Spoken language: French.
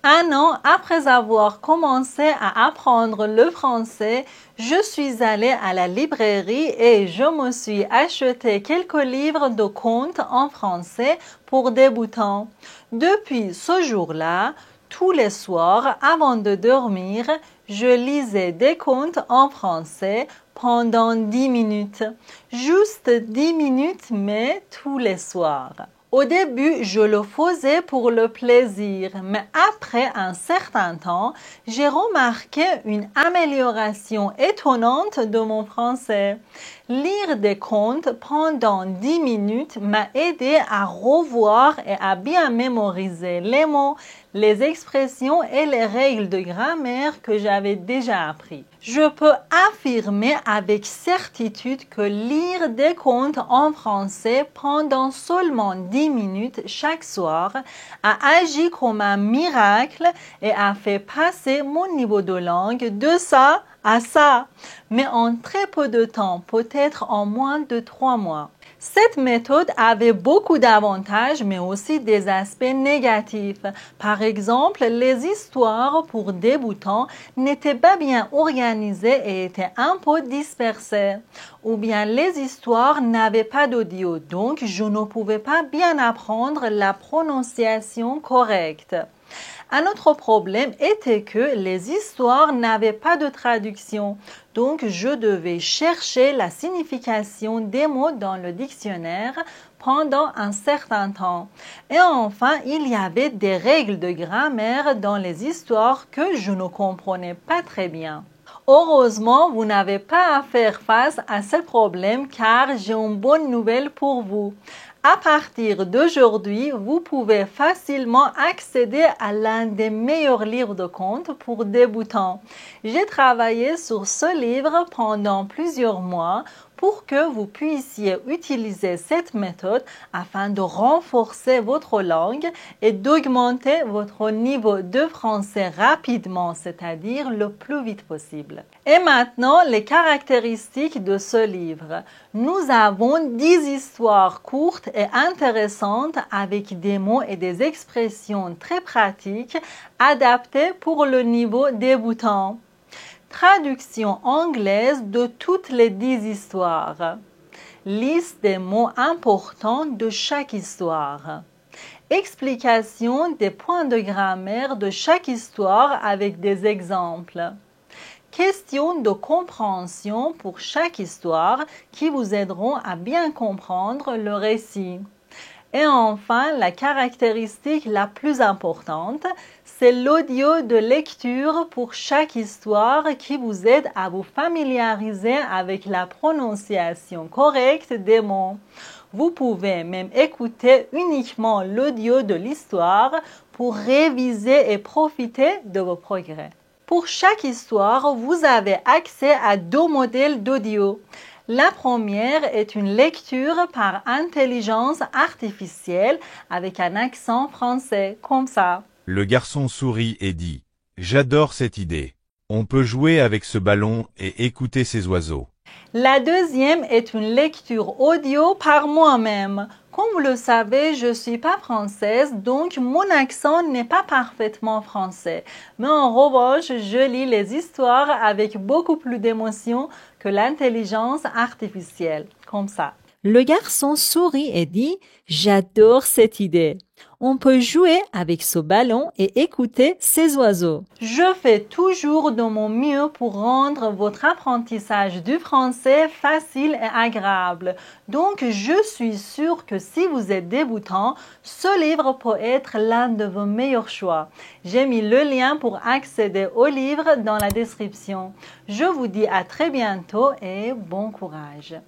Un an après avoir commencé à apprendre le français, je suis allée à la librairie et je me suis acheté quelques livres de contes en français pour débutants. Depuis ce jour-là, tous les soirs avant de dormir, je lisais des contes en français pendant 10 minutes. Juste 10 minutes, mais tous les soirs. Au début, je le faisais pour le plaisir, mais après un certain temps, j'ai remarqué une amélioration étonnante de mon français. Lire des contes pendant 10 minutes m'a aidé à revoir et à bien mémoriser les mots, les expressions et les règles de grammaire que j'avais déjà appris. Je peux affirmer avec certitude que lire des contes en français pendant seulement 10 minutes chaque soir a agi comme un miracle et a fait passer mon niveau de langue de ça à ça, mais en très peu de temps, peut-être en moins de 3 mois. Cette méthode avait beaucoup d'avantages, mais aussi des aspects négatifs. Par exemple, les histoires pour débutants n'étaient pas bien organisées et étaient un peu dispersées. Ou bien les histoires n'avaient pas d'audio, donc je ne pouvais pas bien apprendre la prononciation correcte. Un autre problème était que les histoires n'avaient pas de traduction, donc je devais chercher la signification des mots dans le dictionnaire pendant un certain temps. Et enfin, il y avait des règles de grammaire dans les histoires que je ne comprenais pas très bien. Heureusement, vous n'avez pas à faire face à ce problème car j'ai une bonne nouvelle pour vous. À partir d'aujourd'hui, vous pouvez facilement accéder à l'un des meilleurs livres de contes pour débutants. J'ai travaillé sur ce livre pendant plusieurs mois pour que vous puissiez utiliser cette méthode afin de renforcer votre langue et d'augmenter votre niveau de français rapidement, c'est-à-dire le plus vite possible. Et maintenant, les caractéristiques de ce livre. Nous avons 10 histoires courtes et intéressantes avec des mots et des expressions très pratiques adaptées pour le niveau débutant. Traduction anglaise de toutes les 10 histoires. Liste des mots importants de chaque histoire. Explication des points de grammaire de chaque histoire avec des exemples. Questions de compréhension pour chaque histoire qui vous aideront à bien comprendre le récit. Et enfin, la caractéristique la plus importante, c'est l'audio de lecture pour chaque histoire qui vous aide à vous familiariser avec la prononciation correcte des mots. Vous pouvez même écouter uniquement l'audio de l'histoire pour réviser et profiter de vos progrès. Pour chaque histoire, vous avez accès à 2 modèles d'audio. La première est une lecture par intelligence artificielle avec un accent français, comme ça. Le garçon sourit et dit « J'adore cette idée. On peut jouer avec ce ballon et écouter ces oiseaux. » La deuxième est une lecture audio par moi-même. Comme vous le savez, je ne suis pas française, donc mon accent n'est pas parfaitement français. Mais en revanche, je lis les histoires avec beaucoup plus d'émotion que l'intelligence artificielle, comme ça. Le garçon sourit et dit « J'adore cette idée. On peut jouer avec ce ballon et écouter ces oiseaux. » Je fais toujours de mon mieux pour rendre votre apprentissage du français facile et agréable. Donc, je suis sûre que si vous êtes débutant, ce livre peut être l'un de vos meilleurs choix. J'ai mis le lien pour accéder au livre dans la description. Je vous dis à très bientôt et bon courage.